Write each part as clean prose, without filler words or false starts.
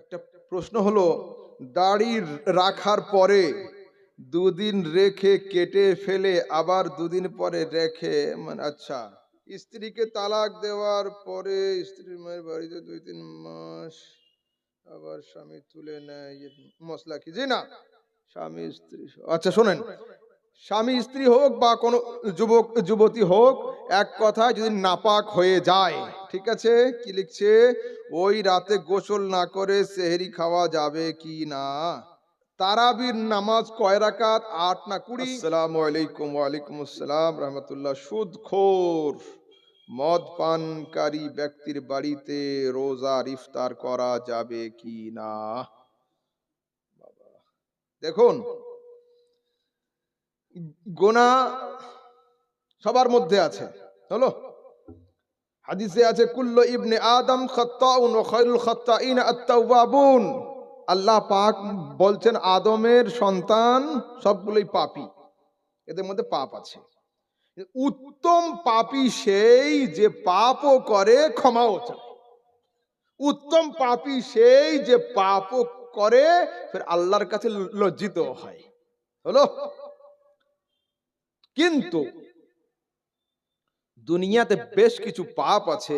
একটা প্রশ্ন হলো, দাড়ি রাখার পরে দুদিন রেখে কেটে ফেলে আবার দুদিন পরে রেখে, মানে আচ্ছা, স্ত্রীকে তালাক দেওয়ার পরে স্ত্রীর মায়ের বাড়িতে 2-3 মাস আবার স্বামী তুলে নেয়, মশলা কি? জি না, স্বামী স্ত্রী, আচ্ছা শোনেন, স্বামী স্ত্রী হোক বা কোনো যুবক যুবতী হোক, এক কথায় যদি নাপাক হয়ে যায়, ঠিক আছে, কি লিখছে, ওই রাতে গোসল না করে সেহরি খাওয়া যাবে কি না? তারাবির নামাজ কয় রাকাত? 8 না 20? আসসালামু আলাইকুম। ওয়ালাইকুম আসসালাম রহমতুল্লাহ। সুদখোর মদ পানকারী ব্যক্তির বাড়িতে রোজার ইফতার করা যাবে কি না? দেখুন, গুনাহ সবার মধ্যে আছে, হলো, হাদিসে আছে কুল্লু ইবনে আদম খাত্তাউন ওয়া খায়রুল খাত্তাইন আত-তাওয়াবুন। আল্লাহ পাক বলছেন আদমের সন্তান সবগুলোই পাপী, এদের মধ্যে পাপ আছে। উত্তম পাপী সেই যে পাপও করে ক্ষমাও চায়। উত্তম পাপী সেই যে পাপও করে ফির আল্লাহর কাছে লজ্জিত হয়, হলো। কিন্তু দুনিয়াতে বেশ কিছু পাপ আছে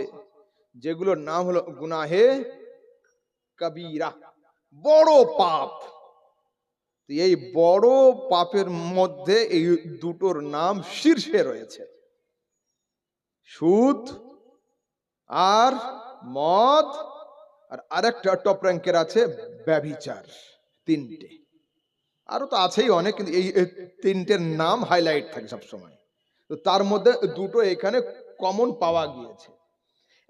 যেগুলোর নাম হলো গুনাহে কবিরা, বড় পাপ। এই বড় পাপের মধ্যে এই দুটোর নাম শীর্ষে রয়েছে, সুদ আর মদ, আর আরেকটা টপ র্যাঙ্কের আছে ব্যভিচার। তিনটে, আরো তো আছেই অনেক, কিন্তু এই তিনটের নাম হাইলাইট থাকে সবসময়। তো তার মধ্যে দুটো এখানে কমন পাওয়া গিয়েছে।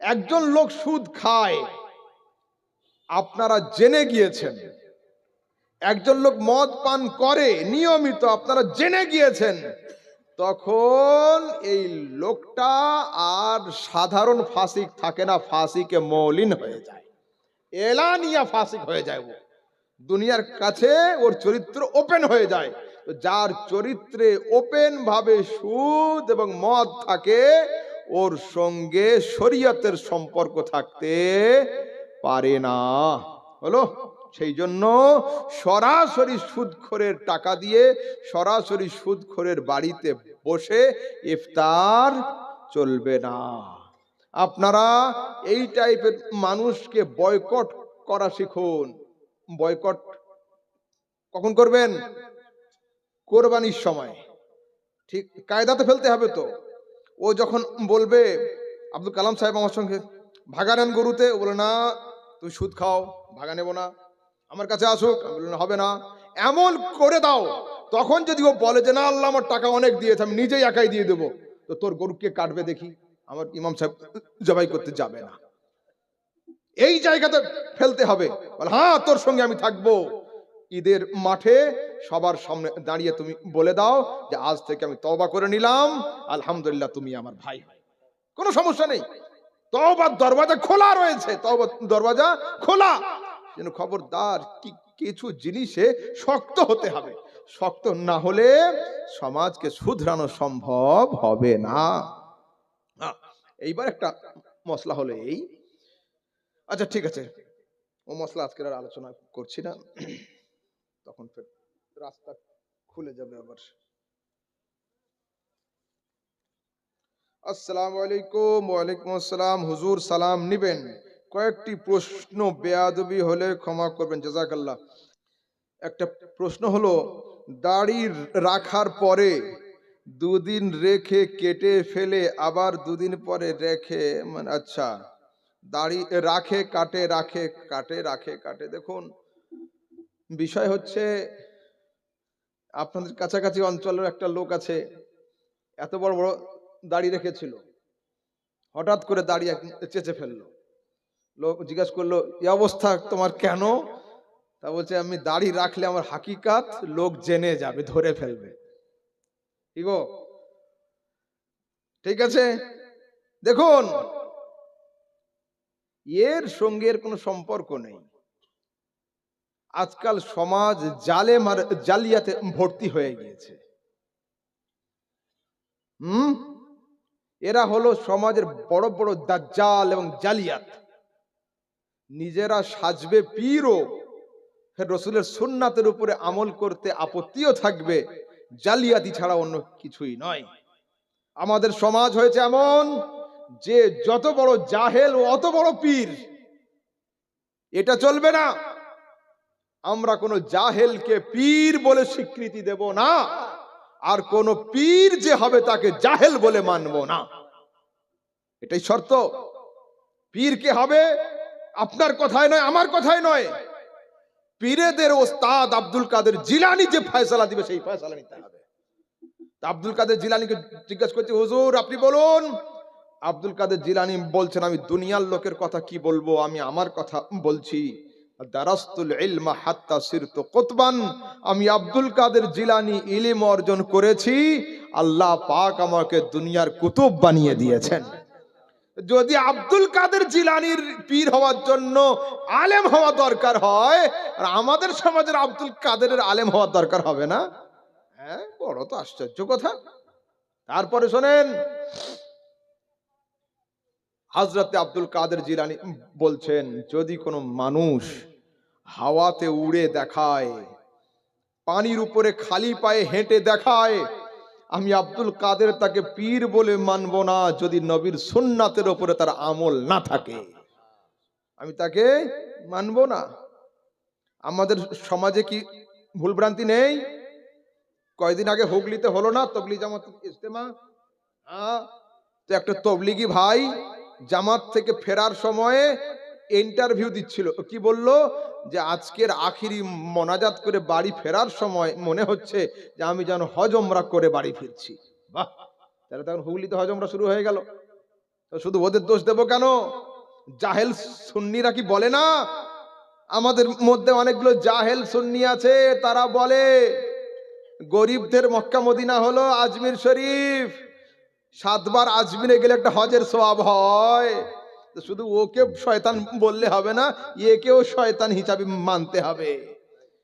একজন লোক সুদ খায়, আপনারা জেনে গিয়েছেন। একজন লোক মদ পান করে নিয়মিত, আপনারা জেনে গিয়েছেন। তখন এই লোকটা আর সাধারণ ফাসিক থাকে না, ফাসিকে মৌলিন হয়ে যায়, এলানিয়া ফাসিক হয়ে যায়। ও দুনিয়ার কাছে ওর চরিত্র ওপেন হয়ে যায়। যার চরিত্রে ওপেন ভাবে সুদ এবং মদ থাকে, ওর সঙ্গে শরীয়তের সম্পর্ক থাকতে পারে না, হলো। সেই জন্য সরাসরি সুদখোরের টাকা দিয়ে সরাসরি সুদখোরের বাড়িতে বসে ইফতার চলবে না। আপনারা এই টাইপের মানুষকে বয়কট করা শিখুন। বয়কট কখন করবেন? কোরবানির সময়, ঠিক কায়দাতে ফেলতে হবে। তো ও যখন বলবে, আব্দুল কালাম সাহেব আমার সঙ্গে ভাগা নেন গরুতে, ও বলে না তুমি সুদ খাও, ভাগা নেব না, আমার কাছে আসুক, আমি বললাম হবে না, এমন করে দাও। তখন যদি ও বলে যে না আল্লাহ আমার টাকা অনেক দিয়েছে, আমি নিজেই একাই দিয়ে দেবো, তো তোর গরু কে কাটবে দেখি? আমার ইমাম সাহেব জবাই করতে যাবে না। এই জায়গাতে ফেলতে হবে, বলে হ্যাঁ তোর সঙ্গে আমি থাকবো। ঈদের মাঠে সবার সামনে দাঁড়িয়ে তুমি বলে দাও যে আজ থেকে আমি তওবা করে নিলাম, আলহামদুলিল্লাহ তুমি আমার ভাই, কোনো সমস্যা নেই, তওবার দরওয়াজা খোলা রয়েছে, তওবার দরওয়াজা খোলা। যেন খবরদার, কিছু জিনিসে শক্ত হতে হবে, শক্ত না হলে সমাজকে শুধরানো সম্ভব হবে না। এইবার একটা মশলা হলো এই, আচ্ছা ঠিক আছে, ও মশলা আজকের আর আলোচনা করছি না, তখন ফের রাস্তা খুলে যাবে আবার। আসসালামু আলাইকুম। ওয়ালাইকুম আসসালাম। হুজুর সালাম নিবেন, কয়েকটি প্রশ্ন, বেয়াদবি হলে ক্ষমা করবেন, জাযাকাল্লাহ। একটা প্রশ্ন হলো, দাড়ি রাখার পরে দুদিন রেখে কেটে ফেলে আবার দুদিন পরে রেখে, মানে আচ্ছা, দাড়ি রাখে কাটে, রাখে কাটে, রাখে কাটে। দেখুন, বিষয় হচ্ছে আপনাদের কাছাকাছি অঞ্চলের একটা লোক আছে, এত বড় বড় দাড়ি রেখেছিল, হঠাৎ করে দাড়ি চেঁচে ফেললো। লোক জিজ্ঞাস করলো এই অবস্থা তোমার কেন? তা বলছে আমি দাড়ি রাখলে আমার হাকিকাত লোক জেনে যাবে, ধরে ফেলবে। কি গো, ঠিক আছে? দেখুন, এর সঙ্গে এর কোনো সম্পর্ক নেই। আজকাল সমাজ জালেম আর জালিয়াতে ভর্তি হয়ে গিয়েছে। এরা হলো সমাজের বড় বড় দাজ্জাল এবং জালিয়াত। নিজেরা সাজবে পীরও, রসুলের সুন্নাতের উপরে আমল করতে আপত্তিও থাকবে, জালিয়াতি ছাড়া অন্য কিছুই নয়। আমাদের সমাজ হয়েছে এমন যে যত বড় জাহেল ও অত বড় পীর, এটা চলবে না। আমরা কোন জাহেলকে পীর বলে স্বীকৃতি দেব না, আর কোন পীর যে হবে তাকে জাহেল বলে মানব না, এটাই শর্ত। পীর কে হবে আপনার কথায় নয়, আমার কথায় নয়, পীরেদের ওস্তাদ আব্দুল কাদের জিলানী যে ফয়সালা দিবে সেই ফয়সালা নিতে হবে। আব্দুল কাদের জিলানীকে জিজ্ঞাসা করছে, হুজুর আপনি বলুন। আব্দুল কাদের জিলানী বলছেন, আমি দুনিয়ার লোকের কথা কি বলবো, আমি আমার কথা বলছি। দারাস্তুল ইলমা হাত্তা সিরতু কুতবান, আমি আব্দুল কাদের জিলানী ইলম অর্জন করেছি, আল্লাহ পাক আমাকে দুনিয়ার কুতুব বানিয়ে দিয়েছেন। যদি আব্দুল কাদের জিলানীর পীর হওয়ার জন্য আলেম হওয়া দরকার হয়, আর আমাদের সমাজের আব্দুল কাদেরের আলেম হওয়ার দরকার হবে না? হ্যাঁ, বড় তো আশ্চর্য কথা। তারপরে শোনেন, হযরতে আব্দুল কাদের জিলানী বলছেন, যদি কোনো মানুষ হাওয়াতে উড়ে দেখায়, পানির উপরে খালি পায়ে হেঁটে দেখায়, আমি আব্দুল কাদের তাকে পীর বলে মানব না, যদি নবীর সুন্নাতের উপরে তার আমল না থাকে, আমি তাকে মানব না। আমাদের সমাজে কি ভুলভ্রান্তি নেই? কয়দিন আগে হুগলিতে হলো না তবলিগ জামাত ইজতেমা? তো একটা তবলিগি ভাই জামাত থেকে ফেরার সময়ে ইন্টারভিউ দিচ্ছিল, কি বলল যে আজকের আখিরি মোনাজাত করে বাড়ি ফেরার সময় মনে হচ্ছে যে আমি যেন হজ ওমরা করে বাড়ি ফিরছি। বাহ, তাহলে তখন হুগলিতে হজ ওমরা শুরু হয়ে গেল। তো শুধু ওদের দোষ দেবো কেন? জাহেল সুন্নিরা কি বলে না? আমাদের মধ্যে অনেকগুলো জাহেল সুন্নি আছে, তারা বলে গরিবদের মক্কা মদিনা হলো আজমির শরীফ, 7 বার আজমিরে গেলে একটা হজের সওয়াব হয়। শুধু ওকে শয়তান বললে হবে না, একেও শয়তান হিসাবে মানতে হবে।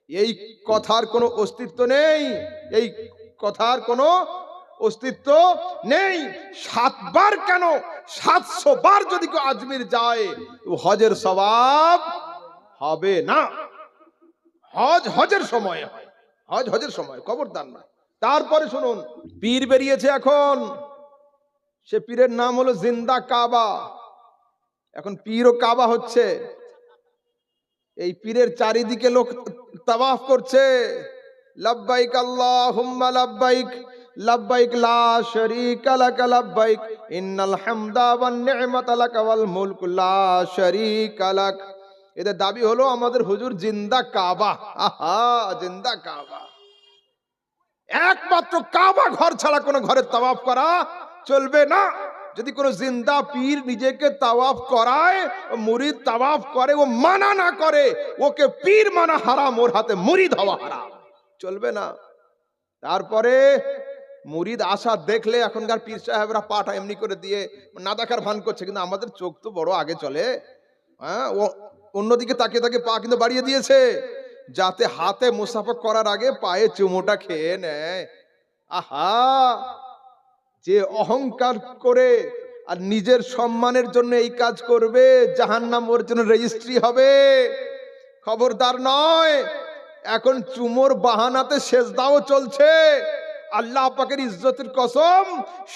এই কথার কোনো অস্তিত্ব নেই, এই কথার কোনো অস্তিত্ব নেই। 7 বার কেন, 700 বার যদি কেউ আজমির যায় হজের সওয়াব হবে না। হজ হজের সময় হয়, হজ হজের সময়, খবরদার না। তারপরে শুনুন, পীর বেরিয়েছে এখন, সে পীরের নাম হলো জিন্দা কাবা। এখন পীর ও কাবা হচ্ছে, এই পীরের চারিদিকে লোক তাওয়াফ করছে, লাব্বাইক আল্লাহুম্মা লাব্বাইক, লাব্বাইক লা শারীকা লাক লাব্বাইক, ইন্নাল হামদা ওয়ান নি'মাতা লাক ওয়াল মুলকু লা শারীকা লাক। এদের দাবি হলো আমাদের হুজুর জিন্দা কাবা। আহা, জিন্দা কাবা। একমাত্র কাবা ঘর ছাড়া কোনো ঘরে তাওয়াফ করা চলবে না। যদি কোনো জিন্দা পীর নিজেকে তাওয়াফ করায়, মুরিদ তাওয়াফ করে, ও মানা না করে, ওকে পীর মানা হারাম, ওর হাতে মুরিদ হওয়া হারাম, চলবে না। তারপরে মুরিদ আসা দেখলে এখনকার পীর সাহেবরা পাটা এমনি করে দিয়ে না দেখার ভান করছে, কিন্তু আমাদের চোখ তো বড় আগে চলে। হ্যাঁ, ও অন্যদিকে তাকিয়ে তাকিয়ে পা কিন্তু বাড়িয়ে দিয়েছে, যাতে হাতে মুসাফা করার আগে পায়ে চুমোটা খেয়ে নেয়। আহা, যে অহংকার করে আর নিজের সম্মানের জন্য এই কাজ করবে, জাহান্নাম ওর জন্য রেজিস্ট্রি হবে। খবরদার নয়। এখন চুমোর বাহানাতে সেজদাও চলছে। আল্লাহ পাকের ইজ্জতের কসম,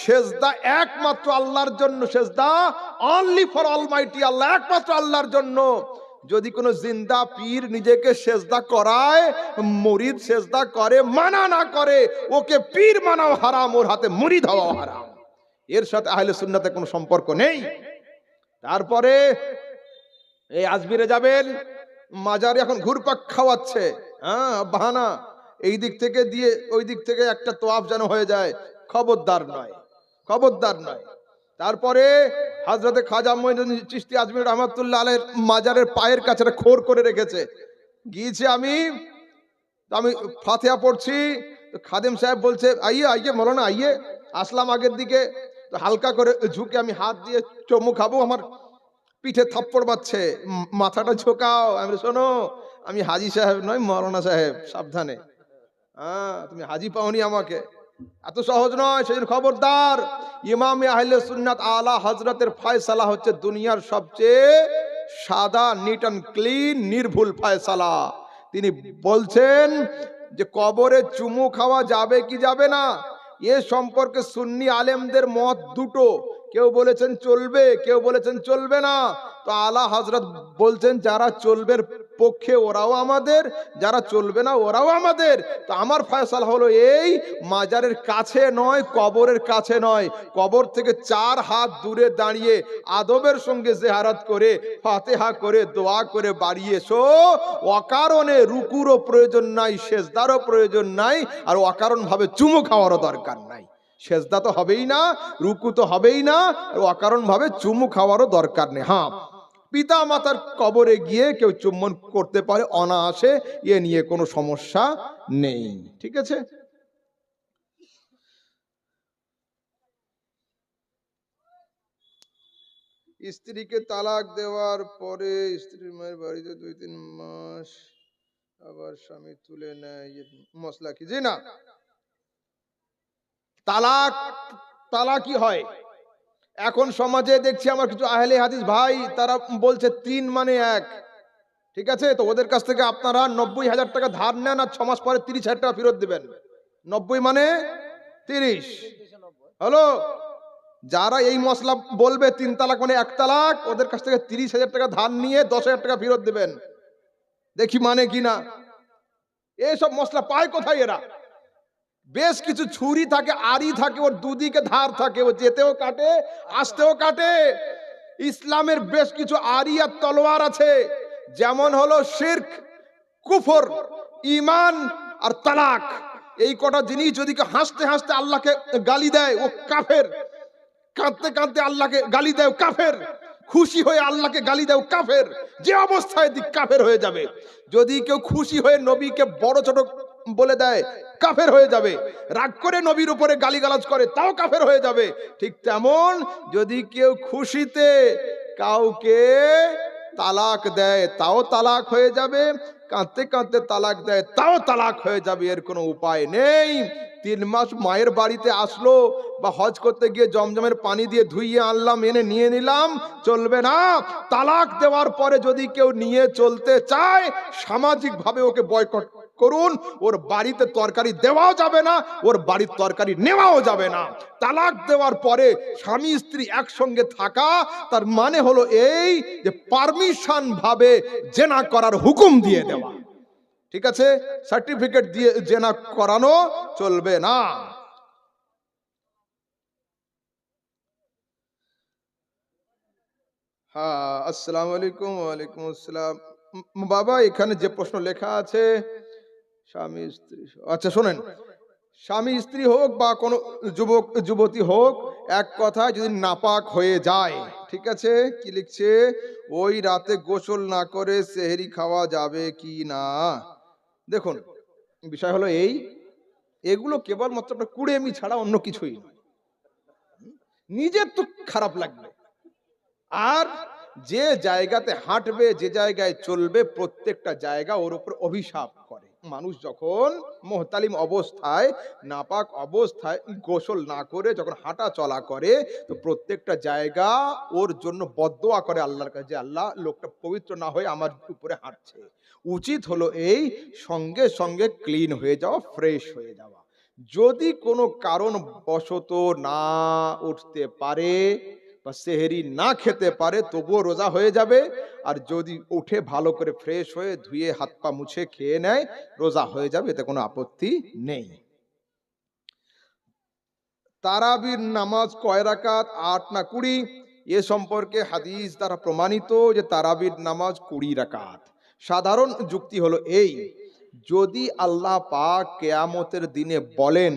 সেজদা একমাত্র আল্লাহর জন্য, সেজদা অনলি ফর অলমাইটি আল্লাহ, একমাত্র আল্লাহর জন্য। যদি কোনো জিন্দা পীর নিজেকে সেজদা করায়, মুরিদ সেজদা করে, মানা না করে, ওকে পীর মানাও হারাম, ওর হাতে মুরিদ হওয়াও হারাম। এর সাথে আহলে সুন্নাতে কোনো সম্পর্ক নেই। তারপরে এই আজমিরে যাবেন, মাজারে এখন ঘুরপাক খাওয়াচ্ছে, হ্যাঁ বাহানা, এই দিক থেকে দিয়ে ওই দিক থেকে একটা তোয়াফ যেন হয়ে যায়। খবরদার নয়, খবরদার নয়। তারপরে হযরতে খাজা মঈনুদ্দিন চিশতি আজমির রহমাতুল্লাহ আলাইহির মাজারের পায়ের কাছে খোর করে রেখেছে। গিয়েছি আমি ফাতিহা পড়ছি, তো খাদেম সাহেব বলছে আইয়ে আইয়ে মৌলানা আইয়ে। আসলাম আগের দিকে, তো হালকা করে ঝুঁকে আমি হাত দিয়ে চুমু খাবো, আমার পিঠে থাপ্পড় বাজছে, মাথাটা ঝোঁকাও। আমি শোনো, আমি হাজি সাহেব নয়, মৌলানা সাহেব, সাবধানে। হ্যাঁ, তুমি হাজি পাওনি আমাকে, এত সহজ নয়। সেই খবরদার। ইমামে আহলে সুন্নাত আলা হযরতের ফয়সালা হচ্ছে দুনিয়ার সবচেয়ে সাদা, নিট অ্যান্ড ক্লিন, নির্ভুল ফয়সালা। তিনি বলছেন যে কবরে চুমু খাওয়া যাবে কি যাবে না, এ সম্পর্কে সুন্নি আলেমদের মত দুটো। কেউ বলেছেন চলবে, কেউ বলেছেন চলবে না। তো আলা হযরত বলছেন যারা চলবে পক্ষে ওরাও আমাদের, যারা চলবে না ওরাও আমাদের। তো আমার ফয়সালা হলো এই, মাজারের কাছে নয়, কবরের কাছে নয়, কবর থেকে 4 হাত দূরে দাঁড়িয়ে আদবের সঙ্গে জিয়ারত করে, ফাতিহা করে, দোয়া করে বাড়ি এসো। অকারণে রুকুরও প্রয়োজন নাই, সেজদারও প্রয়োজন নাই, আর অকারণ ভাবে চুমু খাওয়ারও দরকার নাই। সেজদা তো হবেই না, রুকু তো হবেই না, আর অকারণ ভাবে চুমু খাওয়ারও দরকার নেই। হ্যাঁ, পিতা মাতার কবরে গিয়ে কেউ চুম্বন করতে পারে অনায়াসে, এ নিয়ে কোনো সমস্যা নেই। ঠিক আছে। স্ত্রীকে তালাক দেওয়ার পরে স্ত্রীর মায়ের বাড়িতে 2-3 মাস আবার স্বামী তুলে নেয়, মশলা কি? জি না, তালাক তালাকই হয়। এখন সমাজে দেখছি আমার কিছু আহলে হাদিস ভাই, তারা বলছে 3 মানে 1। ঠিক আছে, তো ওদের কাছ থেকে আপনারা 90,000 টাকা ধার নেন আর 6 মাস পরে 30,000 টাকা ফেরত দিবেন। 90 মানে 30 হলো। যারা এই মশলা বলবে 3 তালাক মানে 1 তালাক, ওদের কাছ থেকে 30,000 টাকা ধার নিয়ে 10,000 টাকা ফেরত দিবেন। দেখি মানে কিনা। এইসব মশলা পায় কোথায় এরা? বেশ কিছু ছুরি থাকে, আড়ি থাকে, ওর দুদিকে ধার থাকে, ও যেতেও কাটে, আসতেও কাটে। ইসলামের বেশ কিছু আড়ি আর তলোয়ার আছে, যেমন হলো শিরক, কুফর, ঈমান আর তালাক। এই কটা জিনিস যদি কেউ হাসতে হাসতে আল্লাহকে গালি দেয় ও কাফের, কাঁদতে কাঁদতে আল্লাহকে গালি দেয় ও কাফের, খুশি হয়ে আল্লাহকে গালি দেয় ও কাফের। যে অবস্থায় দিক কাফের হয়ে যাবে। যদি কেউ খুশি হয়ে নবীকে বড় ছোট বলে দেয়, কাফের হয়ে যাবে। রাগ করে নবীর উপরে গালিগালাজ করে, তাও কাফের হয়ে যাবে। ঠিক তেমন যদি কেউ খুশিতে কাউকে তালাক দেয়, তাও তালাক হয়ে যাবে। কাঁদতে কাঁদতে তালাক দেয়, তাও তালাক হয়ে যাবে। এর কোনো উপায় নেই। 3 মাস মায়ের বাড়িতে আসলো, বা হজ করতে গিয়ে জমজমের পানি দিয়ে ধুইয়ে আনলাম, এনে নিয়ে নিলাম, চলবে না। তালাক দেওয়ার পরে যদি কেউ নিয়ে চলতে চায়, সামাজিক ভাবে ওকে বয়কট করুন। ওর বাড়িতে তরকারি দেওয়াও যাবে না, ওর বাড়ির তরকারি নেওয়াও যাবে না। তালাক দেওয়ার পরে স্বামী স্ত্রী একসঙ্গে থাকা, তার মানে হলো এই যে পারমিশন ভাবে জেনা করার হুকুম দিয়ে দেওয়া। ঠিক আছে, সার্টিফিকেট দিয়ে জেনা করানো চলবে না। হ্যাঁ, আসসালামু আলাইকুম। ওয়ালাইকুম আসসালাম। বাবা, এখানে যে প্রশ্ন লেখা আছে, স্বামী স্ত্রী, আচ্ছা শোনেন, স্বামী স্ত্রী হোক বা কোনো যুবক যুবতী হোক, এক কথায় যদি নাপাক হয়ে যায়, ঠিক আছে, কি লিখছে, ওই রাতে গোসল না করে সেহরি খাওয়া যাবে কি না? দেখুন, বিষয় হলো এই, এগুলো কেবলমাত্র আপনার কুড়েমি ছাড়া অন্য কিছুই নয়। নিজের তো খারাপ লাগবে, আর যে জায়গাতে হাঁটবে, যে জায়গায় চলবে, প্রত্যেকটা জায়গা ওর উপর অভিশাপ করে। মানুষ যখন মুহতালিম অবস্থায়, নাপাক অবস্থায় গোসল না করে যখন হাঁটা চলা করে, তো প্রত্যেকটা জায়গা ওর জন্য বদদোয়া করে আল্লাহর কাছে, আল্লাহ, লোকটা পবিত্র না হয়ে আমার উপরে হাঁটছে। উচিত হলো এই, সঙ্গে সঙ্গে ক্লিন হয়ে যাওয়া, ফ্রেশ হয়ে যাওয়া। যদি কোনো কারণ বশত না উঠতে পারে বা সেহেরি না খেতে পারে, তবুও রোজা হয়ে যাবে। আর যদি উঠে ভালো করে ফ্রেশ হয়ে ধুয়ে হাত পা মুছে খেয়ে নেয়, রোজা হয়ে যাবে, এতে কোনো আপত্তি নেই। তারাবির নামাজ কয় রাকাত, 8 না 20? এ সম্পর্কে হাদিস দ্বারা প্রমাণিত যে তারাবির নামাজ 20 রাকাত। সাধারণ যুক্তি হলো এই, যদি আল্লাহ পাক কিয়ামতের দিনে বলেন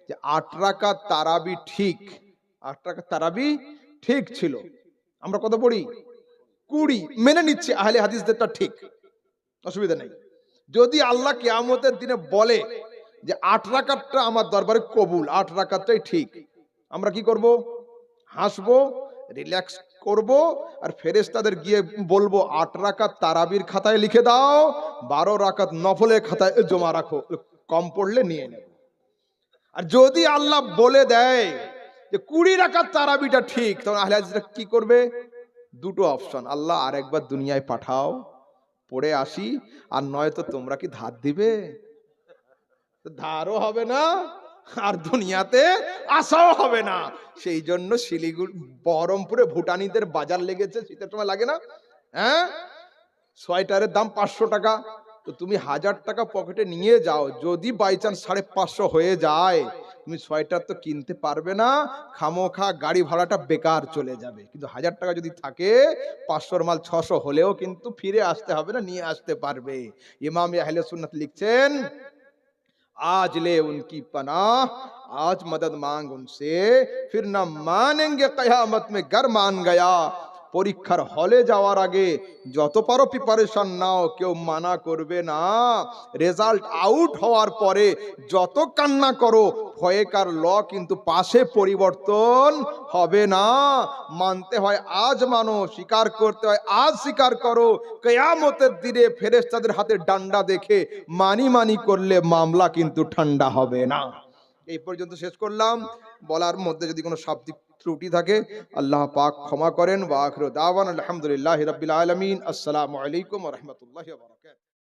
যে 8 রাকাত তারাবি ঠিক, 8 রাকাত তারাবি ঠিক ছিল, আমরা কত পড়ি? 20, মেনে নিচ্ছে আহলে হাদিসদেরটা ঠিক, অসুবিধা নেই। যদি আল্লাহ কিয়ামতের দিনে বলে যে 8 রাকাতটা আমার দরবারে কবুল, 8 রাকাতটাই ঠিক, আমরা কি করব? হাসবো, রিল্যাক্স করব, আর ফেরেশতাদের গিয়ে বলবো 8 রাকাত তারাবির খাতায় লিখে দাও, 12 রাকাত নফলের খাতায় জমা রাখো, কম পড়লে নিয়ে নেব। আর যদি আল্লাহ বলে দেয় যে 20 রাকাত তারাবিটা ঠিক, তখন আহলে হাদিসরা কি করবে? দুটো অপশন, আল্লাহ আরেকবার দুনিয়ায় পাঠাও, পড়ে আসি, আর নয়তো তোমরা কি ধার দিবে? ধারও হবে না আর দুনিয়াতে আসাও হবে না। সেই জন্য শিলিগুড়ি বহরমপুরে ভুটানিদের বাজার লেগেছে, শীতের সময় লাগে না? হ্যাঁ, সোয়েটারের দাম 500 টাকা। তো তুমি 1000 টাকা পকেটে নিয়ে যাও, যদি বাই চান্স 550 হয়ে যায়, তুমি সোয়েটার তো কিনতে পারবে না, খামোখা গাড়ি ভাড়াটা বেকার চলে যাবে। কিন্তু 1000 টাকা যদি থাকে, 500-র মাল 600 হলেও কিন্তু ফিরে আসতে হবে না, নিয়ে আসতে পারবে। ইমাম আহলে সুন্নাত লিখছেন, आज ले उनकी पनाह, आज मदद मांग उनसे, फिर ना मानेंगे कयामत में घर मान गया। পরীক্ষার হলে যাওয়ার আগে যত পারো প্রিপারেশন নাও, কেউ মানা করবে না। রেজাল্ট আউট হওয়ার পরে যত কান্না করো, ভয়কার ল কিন্তু পাশে পরিবর্তন হবে না। মানতে হয় আজ মানো, স্বীকার করতে হয় আজ স্বীকার করো। কিয়ামতের দিনে ফেরেশতাদের হাতে ডান্ডা দেখে মানি মানি করলে মামলা কিন্তু ঠান্ডা হবে না। এই পর্যন্ত শেষ করলাম। বলার মধ্যে যদি কোনো শাব্দিক ত্রুটি থাকে আল্লাহ পাক ক্ষমা করেন। ওয়া আখিরু দাওয়ানা আলহামদুলিল্লাহি রাব্বিল আলামিন। আসসালামু আলাইকুম ওয়া রাহমাতুল্লাহি ওয়া বারাকাতুহু।